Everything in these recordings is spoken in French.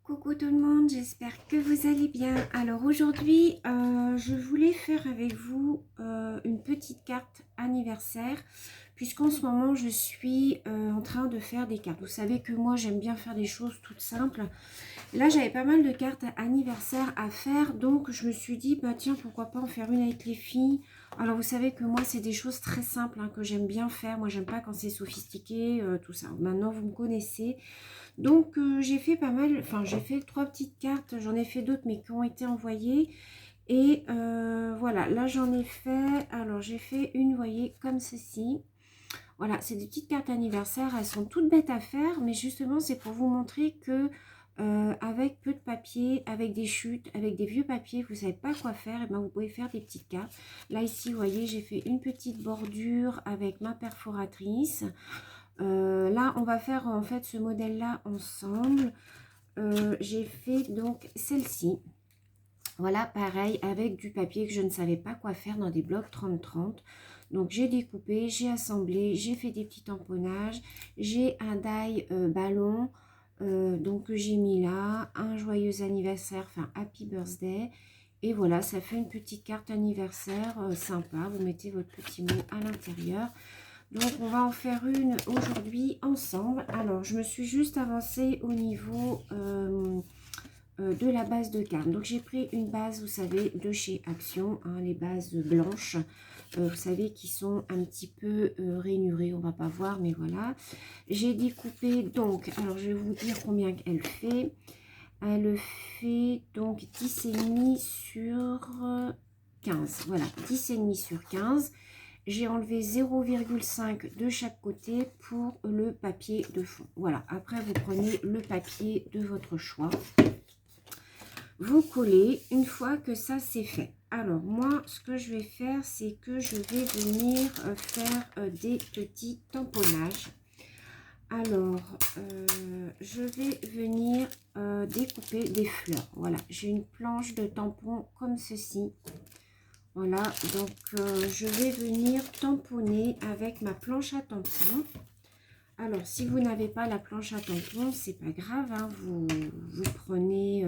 Coucou tout le monde, j'espère que vous allez bien. Alors aujourd'hui, je voulais faire avec vous une petite carte anniversaire, puisqu'en ce moment je suis en train de faire des cartes. Vous savez que moi j'aime bien faire des choses toutes simples. Là j'avais pas mal de cartes anniversaire à faire, donc je me suis dit, bah tiens, pourquoi pas en faire une avec les filles. Alors vous savez que moi c'est des choses très simples que j'aime bien faire. Moi j'aime pas quand c'est sophistiqué, tout ça. Maintenant vous me connaissez. Donc j'ai fait pas mal, enfin j'ai fait 3 petites cartes, j'en ai fait d'autres mais qui ont été envoyées. Et voilà, là j'en ai fait, alors j'ai fait une, vous voyez, comme ceci. Voilà, c'est des petites cartes anniversaire, elles sont toutes bêtes à faire, mais justement c'est pour vous montrer que avec peu de papier, avec des chutes, avec des vieux papiers, vous ne savez pas quoi faire, et ben vous pouvez faire des petites cartes. Là ici, vous voyez, j'ai fait une petite bordure avec ma perforatrice. Là, on va faire en fait ce modèle-là ensemble. J'ai fait donc celle-ci. Voilà, pareil, avec du papier que je ne savais pas quoi faire dans des blocs 30-30. Donc, j'ai découpé, j'ai assemblé, j'ai fait des petits tamponnages. J'ai un die ballon, donc que j'ai mis là. Un joyeux anniversaire, enfin, happy birthday. Et voilà, ça fait une petite carte anniversaire sympa. Vous mettez votre petit mot à l'intérieur. Donc, on va en faire une aujourd'hui ensemble. Alors, je me suis juste avancée au niveau de la base de cartes. Donc, j'ai pris une base, vous savez, de chez Action, les bases blanches, vous savez, qui sont un petit peu rainurées. On va pas voir, mais voilà. J'ai découpé, donc, alors, je vais vous dire combien elle fait. Elle fait donc 10,5 sur 15. Voilà, 10,5 sur 15. J'ai enlevé 0,5 de chaque côté pour le papier de fond. Voilà, après vous prenez le papier de votre choix. Vous collez une fois que ça c'est fait. Alors moi, ce que je vais faire, c'est que je vais venir faire des petits tamponnages. Alors, je vais venir découper des fleurs. Voilà, j'ai une planche de tampons comme ceci. Voilà, donc je vais venir tamponner avec ma planche à tampons. Alors, si vous n'avez pas la planche à tampons, c'est pas grave, vous prenez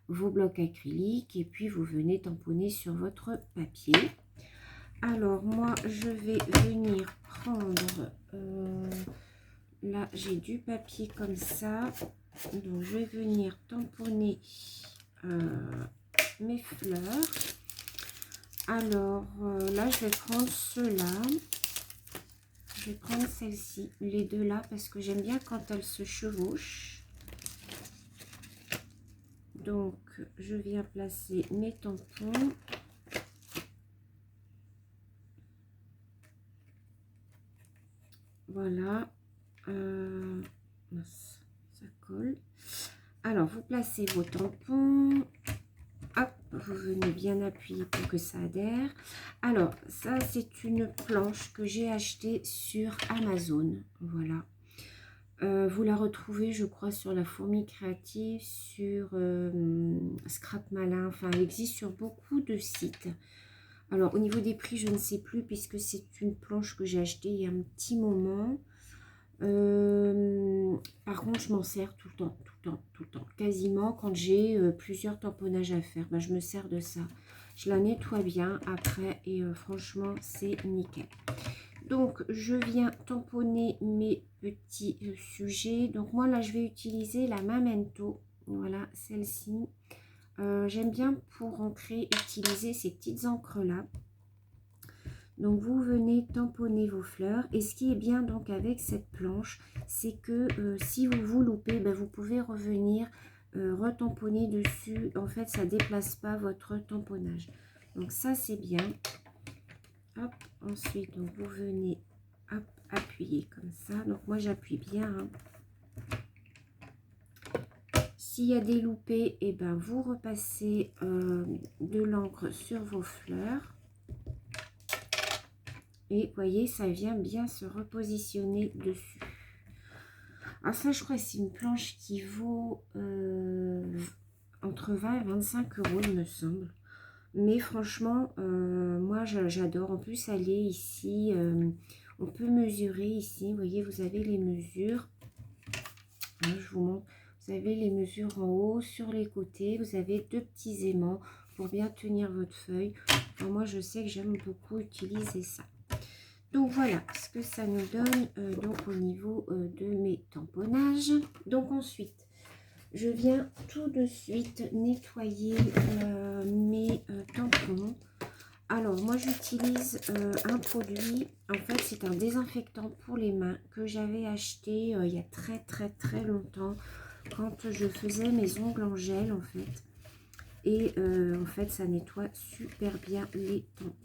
vos blocs acryliques et puis vous venez tamponner sur votre papier. Alors, moi, je vais venir prendre, là, j'ai du papier comme ça, donc je vais venir tamponner mes fleurs. Alors, là, je vais prendre ceux-là. Je vais prendre celle-ci, les deux là, parce que j'aime bien quand elles se chevauchent. Donc, je viens placer mes tampons. Voilà. Mince, ça colle. Alors, vous placez vos tampons. Hop, vous venez bien appuyer pour que ça adhère. Alors, ça, c'est une planche que j'ai achetée sur Amazon. Voilà. Vous la retrouvez, je crois, sur la Fourmi Créative, sur Scrap Malin. Enfin, elle existe sur beaucoup de sites. Alors, au niveau des prix, je ne sais plus, puisque c'est une planche que j'ai achetée il y a un petit moment. Par contre, je m'en sers tout le temps. Quasiment, quand j'ai plusieurs tamponnages à faire, je me sers de ça. Je la nettoie bien après et franchement, c'est nickel. Donc, je viens tamponner mes petits sujets. Donc, moi, là, je vais utiliser la Memento. Voilà, celle-ci. J'aime bien pour encrer, utiliser ces petites encres-là. Donc, vous venez tamponner vos fleurs. Et ce qui est bien donc avec cette planche, c'est que si vous vous loupez, vous pouvez revenir retamponner dessus. En fait, ça ne déplace pas votre tamponnage. Donc, ça, c'est bien. Hop, ensuite, donc, vous venez hop, appuyer comme ça. Donc, moi, j'appuie bien. S'il y a des loupés, et vous repassez de l'encre sur vos fleurs. Et vous voyez, ça vient bien se repositionner dessus. Alors ça, je crois que c'est une planche qui vaut entre 20 et 25 euros, il me semble. Mais franchement, moi, j'adore. En plus, elle est ici. On peut mesurer ici. Vous voyez, vous avez les mesures. Là, je vous montre. Vous avez les mesures en haut, sur les côtés. Vous avez 2 petits aimants pour bien tenir votre feuille. Enfin, moi, je sais que j'aime beaucoup utiliser ça. Donc, voilà ce que ça nous donne donc au niveau de mes tamponnages. Donc, ensuite, je viens tout de suite nettoyer mes tampons. Alors, moi, j'utilise un produit, en fait, c'est un désinfectant pour les mains que j'avais acheté il y a très longtemps quand je faisais mes ongles en gel, en fait. Et en fait, ça nettoie super bien les tampons.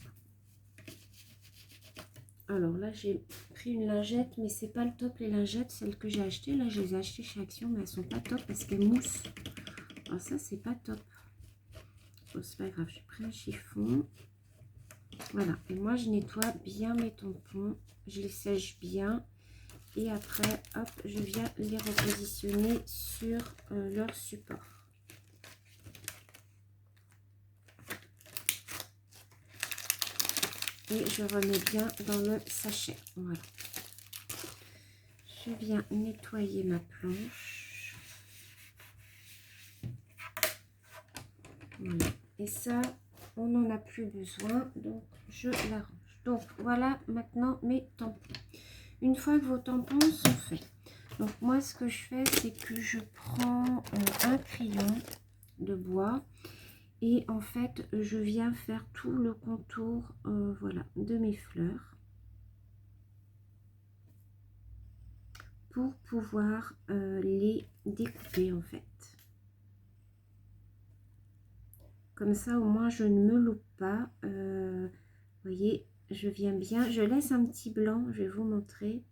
Alors là, j'ai pris une lingette, mais c'est pas le top les lingettes, celles que j'ai achetées. Là, je les ai achetées chez Action, mais elles sont pas top parce qu'elles moussent. Alors ça, c'est pas top. Bon, c'est pas grave, j'ai pris un chiffon. Voilà, et moi je nettoie bien mes tampons, je les sèche bien et après, hop, je viens les repositionner sur leur support. Et je remets bien dans le sachet, voilà. Je viens nettoyer ma planche. Voilà, et ça, on n'en a plus besoin, donc je la range. Donc voilà maintenant mes tampons. Une fois que vos tampons sont faits, donc moi ce que je fais, c'est que je prends un crayon de bois et en fait je viens faire tout le contour voilà, de mes fleurs pour pouvoir les découper en fait. Comme ça au moins je ne me loupe pas. Vous voyez, je viens bien, je laisse un petit blanc, je vais vous montrer,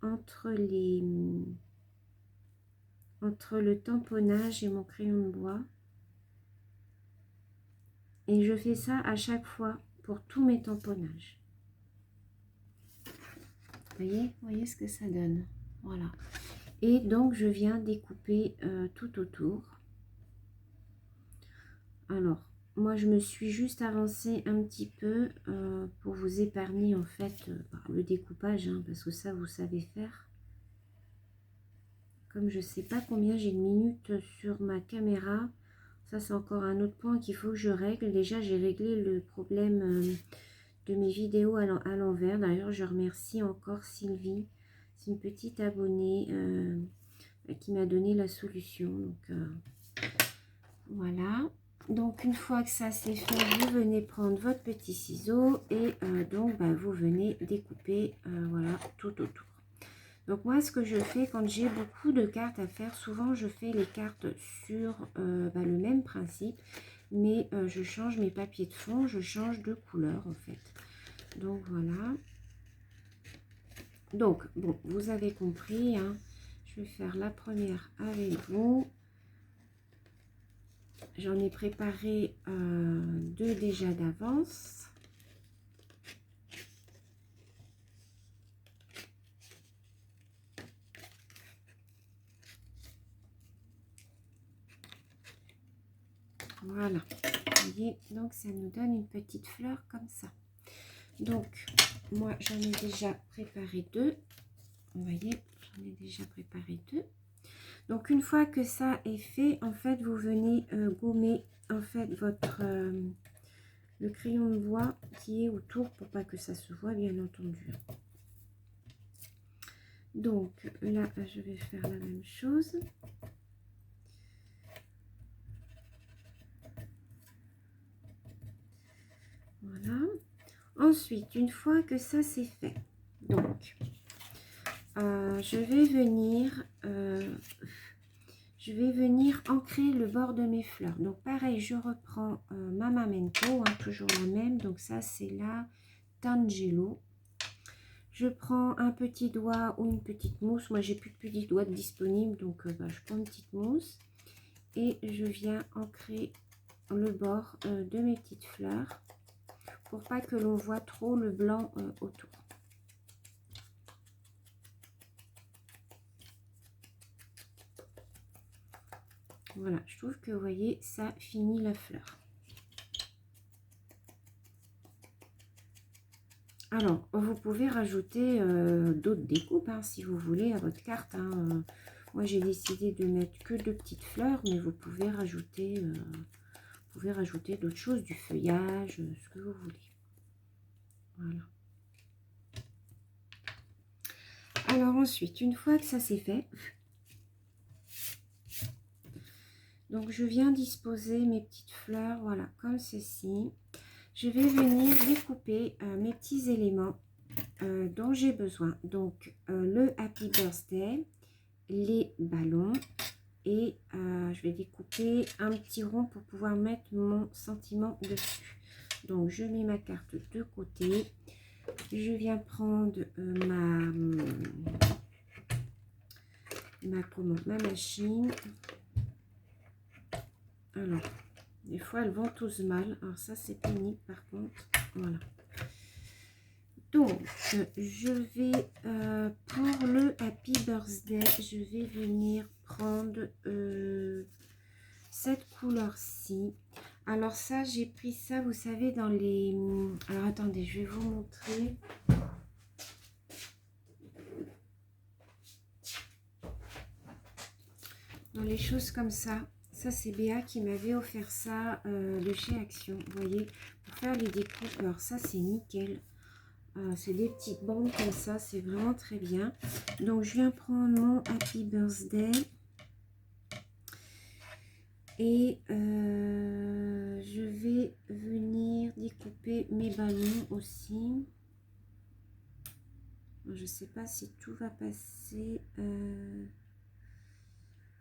entre le tamponnage et mon crayon de bois. Et je fais ça à chaque fois pour tous mes tamponnages. Vous voyez ce que ça donne. Voilà. Et donc je viens découper tout autour. Alors, moi je me suis juste avancée un petit peu pour vous épargner en fait le découpage, hein, parce que ça vous savez faire. Comme je ne sais pas combien j'ai de minutes sur ma caméra, ça c'est encore un autre point qu'il faut que je règle. Déjà j'ai réglé le problème de mes vidéos à l'envers. D'ailleurs je remercie encore Sylvie, c'est une petite abonnée qui m'a donné la solution. Donc voilà. Donc une fois que ça c'est fait, vous venez prendre votre petit ciseau et donc vous venez découper voilà, tout autour. Donc moi ce que je fais quand j'ai beaucoup de cartes à faire, souvent je fais les cartes sur le même principe, mais je change mes papiers de fond, je change de couleur en fait. Donc voilà. Donc bon, vous avez compris, hein, je vais faire la première avec vous. J'en ai préparé 2 déjà d'avance. Voilà, vous voyez, donc ça nous donne une petite fleur comme ça. Donc moi j'en ai déjà préparé 2. Vous voyez, j'en ai déjà préparé 2. Donc une fois que ça est fait, en fait vous venez gommer en fait votre le crayon de bois qui est autour pour pas que ça se voit, bien entendu. Donc là je vais faire la même chose. Voilà. Ensuite, une fois que ça c'est fait, donc je vais venir ancrer le bord de mes fleurs. Donc pareil, je reprends ma Memento, hein, toujours la même. Donc ça c'est la Tangelo. Je prends un petit doigt ou une petite mousse. Moi j'ai plus de petits doigts disponibles, donc je prends une petite mousse et je viens ancrer le bord de mes petites fleurs pour pas que l'on voit trop le blanc autour. Voilà, je trouve que vous voyez, ça finit la fleur. Alors, vous pouvez rajouter d'autres découpes hein, si vous voulez à votre carte. Hein. Moi, j'ai décidé de mettre que 2 petites fleurs, mais vous pouvez rajouter d'autres choses, du feuillage, ce que vous voulez. Voilà. Alors ensuite, une fois que ça c'est fait, donc je viens disposer mes petites fleurs, voilà, comme ceci. Je vais venir découper mes petits éléments dont j'ai besoin. Donc le Happy Birthday, les ballons et je vais découper un petit rond pour pouvoir mettre mon sentiment dessus. Donc je mets ma carte de côté. Je viens prendre ma machine. Alors, des fois elles vont tous mal. Alors ça c'est pénible par contre. Voilà. Donc, je vais, pour le Happy Birthday, je vais venir prendre cette couleur-ci. Alors ça, j'ai pris ça, vous savez, dans les... Alors, attendez, je vais vous montrer. Dans les choses comme ça. Ça, c'est Béa qui m'avait offert ça de chez Action, vous voyez, pour faire les découpes. Alors ça, c'est nickel. C'est des petites bandes comme ça, c'est vraiment très bien. Donc je viens prendre mon Happy Birthday et je vais venir découper mes ballons aussi. Je ne sais pas si tout va passer.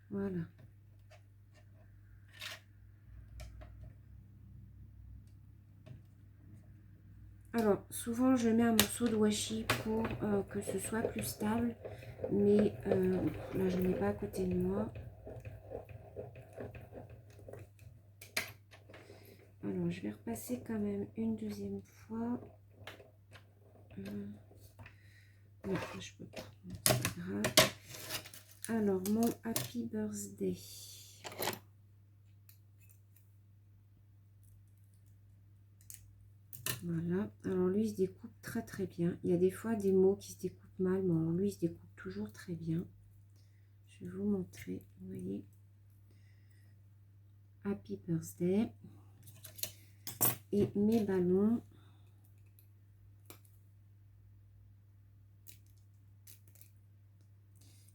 Voilà. Alors, souvent, je mets un morceau de washi pour que ce soit plus stable. Mais là, je n'ai pas à côté de moi. Alors, je vais repasser quand même une deuxième fois. Non, je peux pas. C'est pas grave. Alors, mon Happy Birthday. Voilà, alors lui il se découpe très très bien. Il y a des fois des mots qui se découpent mal, mais alors lui il se découpe toujours très bien. Je vais vous montrer, vous voyez. Happy Birthday. Et mes ballons.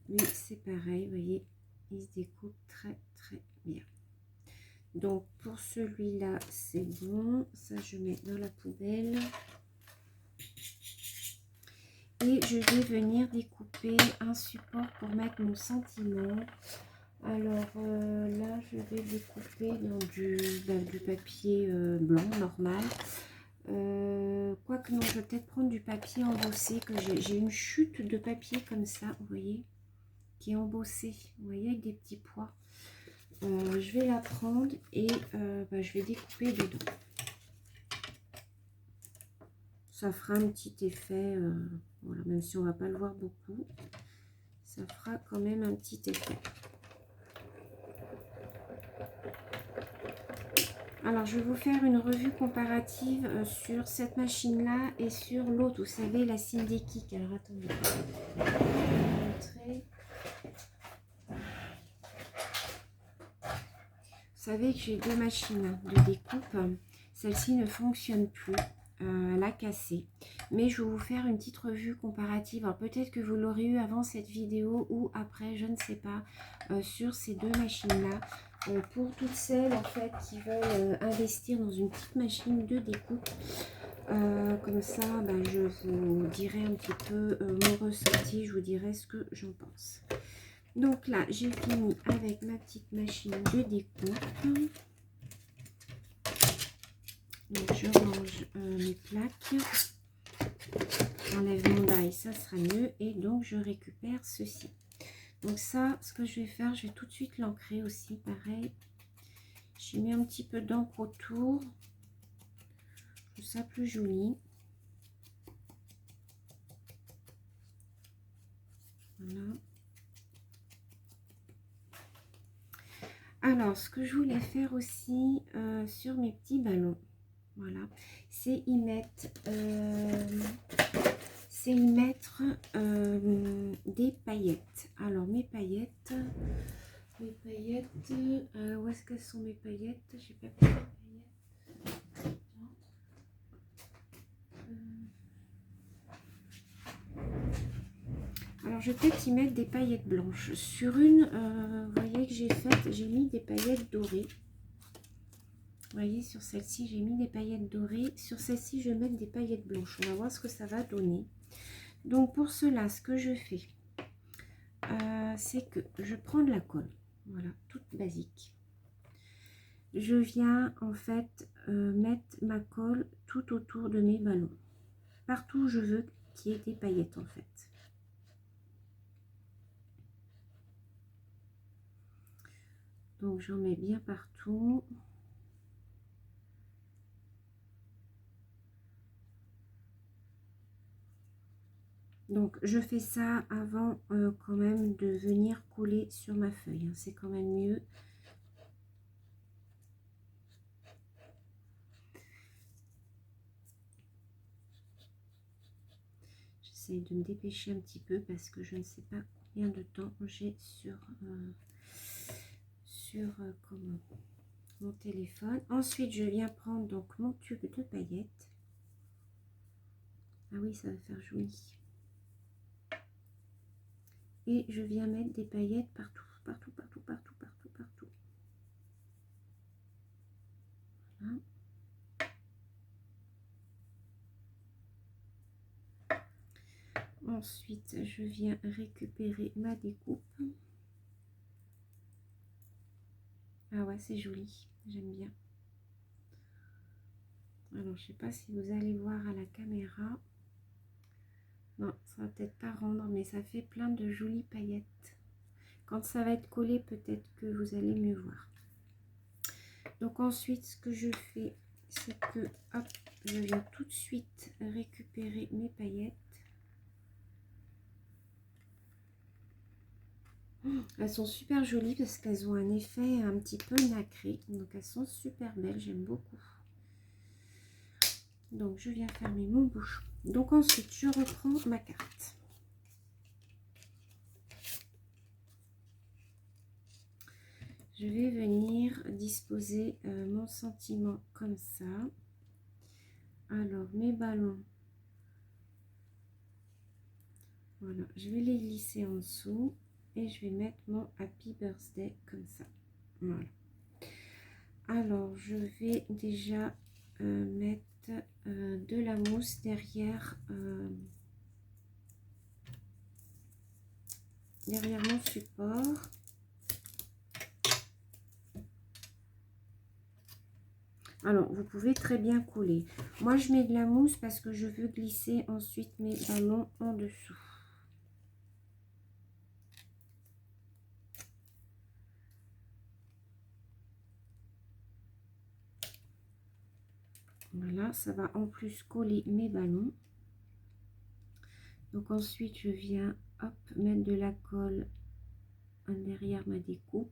Lui c'est pareil, vous voyez, il se découpe très très bien. Donc pour celui-là c'est bon, ça je mets dans la poubelle. Et je vais venir découper un support pour mettre mon sentiment. Alors là, je vais découper dans du papier blanc normal. Quoique non, je vais peut-être prendre du papier embossé, que j'ai une chute de papier comme ça, vous voyez, qui est embossée, vous voyez, avec des petits pois. Je vais la prendre et je vais découper dedans. Ça fera un petit effet, voilà, même si on va pas le voir beaucoup, ça fera quand même un petit effet. Alors, je vais vous faire une revue comparative sur cette machine-là et sur l'autre, vous savez, la Cindy-Kick. Alors, attendez, je vais vous montrer. Vous savez que j'ai deux machines de découpe. Celle-ci ne fonctionne plus. Elle a cassé. Mais je vais vous faire une petite revue comparative. Alors, peut-être que vous l'aurez eu avant cette vidéo ou après, je ne sais pas, sur ces deux machines-là. Pour toutes celles en fait qui veulent investir dans une petite machine de découpe, comme ça je vous dirai un petit peu mon ressenti, je vous dirai ce que j'en pense. Donc là j'ai fini avec ma petite machine de découpe. Donc je range mes plaques, j'enlève mon die, ça sera mieux, et donc je récupère ceci. Donc ça, ce que je vais faire, je vais tout de suite l'ancrer aussi, pareil. J'ai mis un petit peu d'encre autour. Je trouve ça plus joli. Voilà. Alors, ce que je voulais faire aussi sur mes petits ballons, voilà, c'est y mettre c'est y mettre des paillettes. Alors mes paillettes, où est-ce qu'elles sont mes paillettes? J'ai pas pris les paillettes. Alors je vais peut-être y mettre des paillettes blanches. Sur une, vous voyez que j'ai mis des paillettes dorées. Vous voyez, sur celle-ci, j'ai mis des paillettes dorées. Sur celle-ci, je vais mettre des paillettes blanches. On va voir ce que ça va donner. Donc pour cela, ce que je fais, c'est que je prends de la colle. Voilà, toute basique. Je viens en fait mettre ma colle tout autour de mes ballons. Partout où je veux qu'il y ait des paillettes en fait. Donc j'en mets bien partout. Donc je fais ça avant quand même de venir coller sur ma feuille, hein. C'est quand même mieux. J'essaie de me dépêcher un petit peu parce que je ne sais pas combien de temps j'ai sur comment, mon téléphone. Ensuite je viens prendre donc mon tube de paillettes. Ah oui, ça va faire joli. Et je viens mettre des paillettes partout, partout, partout, partout, partout, partout. Voilà. Ensuite, je viens récupérer ma découpe. Ah ouais, c'est joli, j'aime bien. Alors, je sais pas si vous allez voir à la caméra. Non, ça va peut-être pas rendre, mais ça fait plein de jolies paillettes. Quand ça va être collé, peut-être que vous allez mieux voir. Donc ensuite, ce que je fais, c'est que, hop, je viens tout de suite récupérer mes paillettes. Elles sont super jolies parce qu'elles ont un effet un petit peu nacré. Donc elles sont super belles, j'aime beaucoup. Donc je viens fermer mon bouchon. Donc ensuite, je reprends ma carte. Je vais venir disposer mon sentiment comme ça. Alors, mes ballons, voilà, je vais les glisser en dessous et je vais mettre mon Happy Birthday comme ça. Voilà. Alors, je vais déjà mettre de la mousse derrière, derrière mon support. Alors, vous pouvez très bien coller. Moi, je mets de la mousse parce que je veux glisser ensuite mes ballons en dessous. Voilà, ça va en plus coller mes ballons. Donc ensuite, je viens, hop, mettre de la colle derrière ma découpe.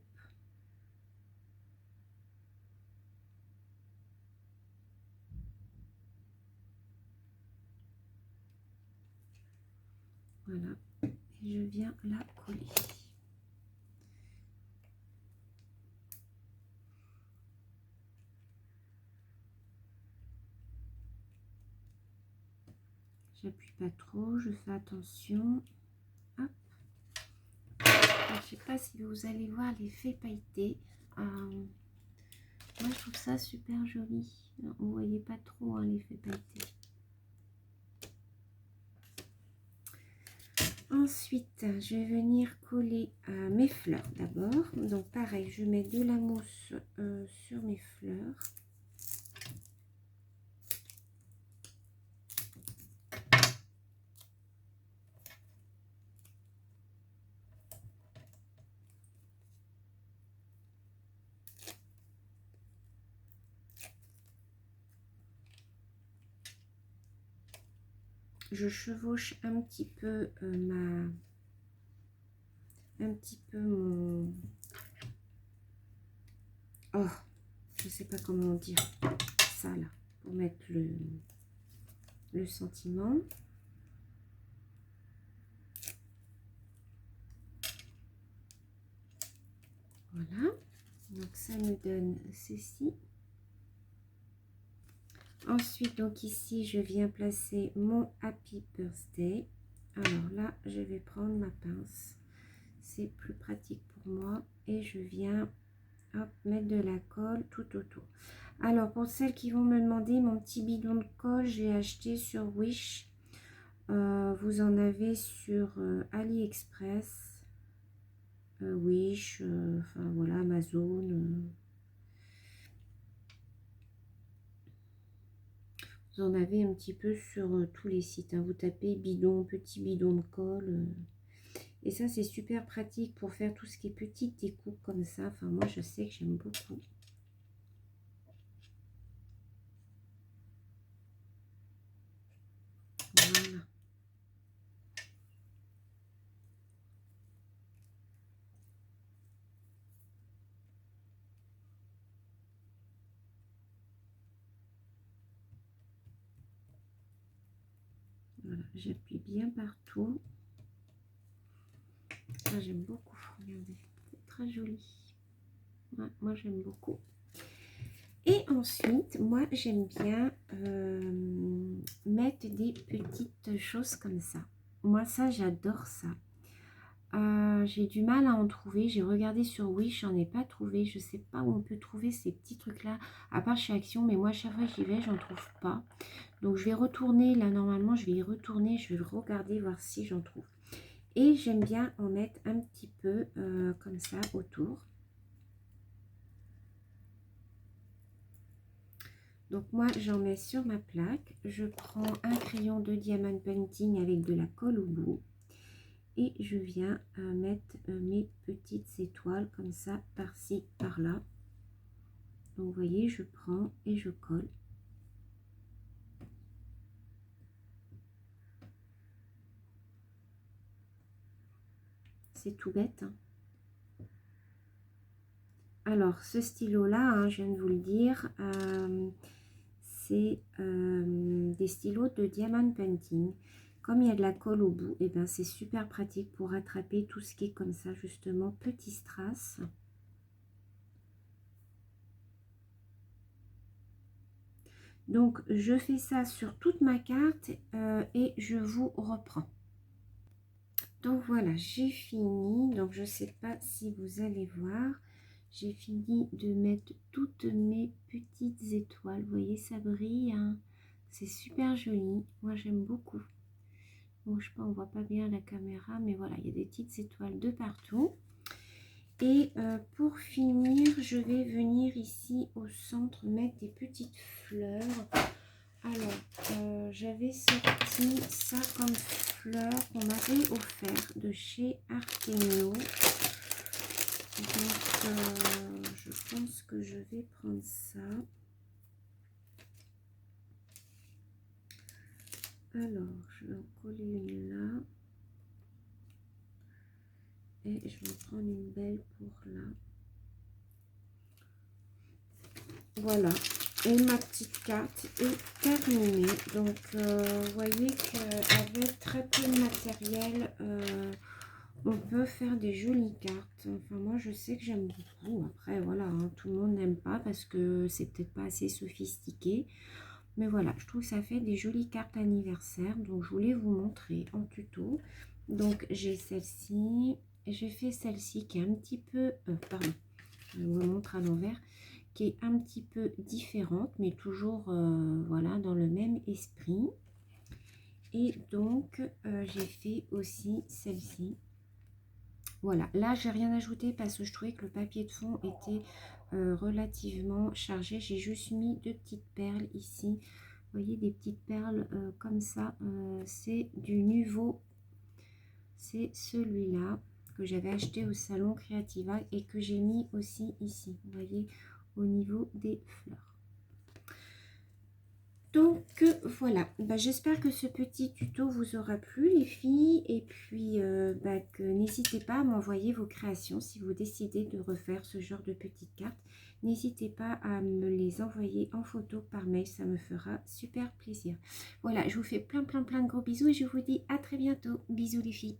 Voilà, et je viens la coller. J'appuie pas trop, je fais attention. Hop. Je sais pas si vous allez voir l'effet pailleté. Moi, je trouve ça super joli. Vous voyez pas trop hein, l'effet pailleté. Ensuite, je vais venir coller mes fleurs d'abord. Donc pareil, je mets de la mousse sur mes fleurs. Je chevauche un petit peu mon... Oh, je sais pas comment dire ça là, pour mettre le sentiment. Voilà, donc ça nous donne ceci. Ensuite, donc ici, je viens placer mon Happy Birthday. Alors là, je vais prendre ma pince. C'est plus pratique pour moi. Et je viens hop, mettre de la colle tout autour. Alors, pour celles qui vont me demander, mon petit bidon de colle, j'ai acheté sur Wish. Vous en avez sur AliExpress, Wish, enfin voilà, Amazon. Vous en avez un petit peu sur tous les sites. Hein. Vous tapez bidon, petit bidon de colle. Et ça, c'est super pratique pour faire tout ce qui est petites découpes comme ça. Enfin, moi, je sais que j'aime beaucoup. Voilà. Voilà, j'appuie bien partout. Ça, j'aime beaucoup. Regardez, c'est très joli. Ouais, moi, j'aime beaucoup. Et ensuite, moi, j'aime bien mettre des petites choses comme ça. Moi, ça, j'adore ça. J'ai du mal à en trouver. J'ai regardé sur Wish, j'en ai pas trouvé. Je sais pas où on peut trouver ces petits trucs-là, à part chez Action. Mais moi, chaque fois que j'y vais, j'en trouve pas. Donc, je vais retourner. Là, normalement, je vais y retourner. Je vais regarder, voir si j'en trouve. Et j'aime bien en mettre un petit peu comme ça autour. Donc moi, j'en mets sur ma plaque. Je prends un crayon de Diamond Painting avec de la colle au bout. Et je viens mettre mes petites étoiles comme ça, par-ci, par-là. Donc vous voyez, je prends et je colle. C'est tout bête. Hein. Alors, ce stylo-là, hein, je viens de vous le dire, c'est des stylos de Diamond Painting. Comme il y a de la colle au bout, et ben c'est super pratique pour attraper tout ce qui est comme ça, justement, petit strass. Donc, je fais ça sur toute ma carte et je vous reprends. Donc, voilà, j'ai fini. Donc, je ne sais pas si vous allez voir. J'ai fini de mettre toutes mes petites étoiles. Vous voyez, ça brille. Hein. C'est super joli. Moi, j'aime beaucoup. Bon, je sais pas, on voit pas bien la caméra, mais voilà, il y a des petites étoiles de partout. Et pour finir, je vais venir ici au centre mettre des petites fleurs. Alors, j'avais sorti ça comme fleur qu'on m'avait offert de chez Artemio. Donc, je pense que je vais prendre ça. Alors, je vais en coller une là. Et je vais en prendre une belle pour là. Voilà. Et ma petite carte est terminée. Donc, vous voyez qu'avec très peu de matériel, on peut faire des jolies cartes. Enfin, moi, je sais que j'aime beaucoup. Après, voilà, hein, tout le monde n'aime pas parce que c'est peut-être pas assez sophistiqué. Mais voilà, je trouve que ça fait des jolies cartes anniversaire. Donc, je voulais vous montrer en tuto. Donc, j'ai celle-ci. J'ai fait celle-ci qui est un petit peu... pardon, je vous montre à l'envers. Qui est un petit peu différente, mais toujours voilà, dans le même esprit. Et donc, j'ai fait aussi celle-ci. Voilà, là, j'ai rien ajouté parce que je trouvais que le papier de fond était relativement chargé. J'ai juste mis deux petites perles ici. Vous voyez, des petites perles comme ça. C'est du Nuvo. C'est celui-là que j'avais acheté au salon Creativa et que j'ai mis aussi ici. Vous voyez, au niveau des fleurs. Donc voilà, j'espère que ce petit tuto vous aura plu les filles et puis que n'hésitez pas à m'envoyer vos créations si vous décidez de refaire ce genre de petites cartes. N'hésitez pas à me les envoyer en photo par mail, ça me fera super plaisir. Voilà, je vous fais plein de gros bisous et je vous dis à très bientôt. Bisous les filles.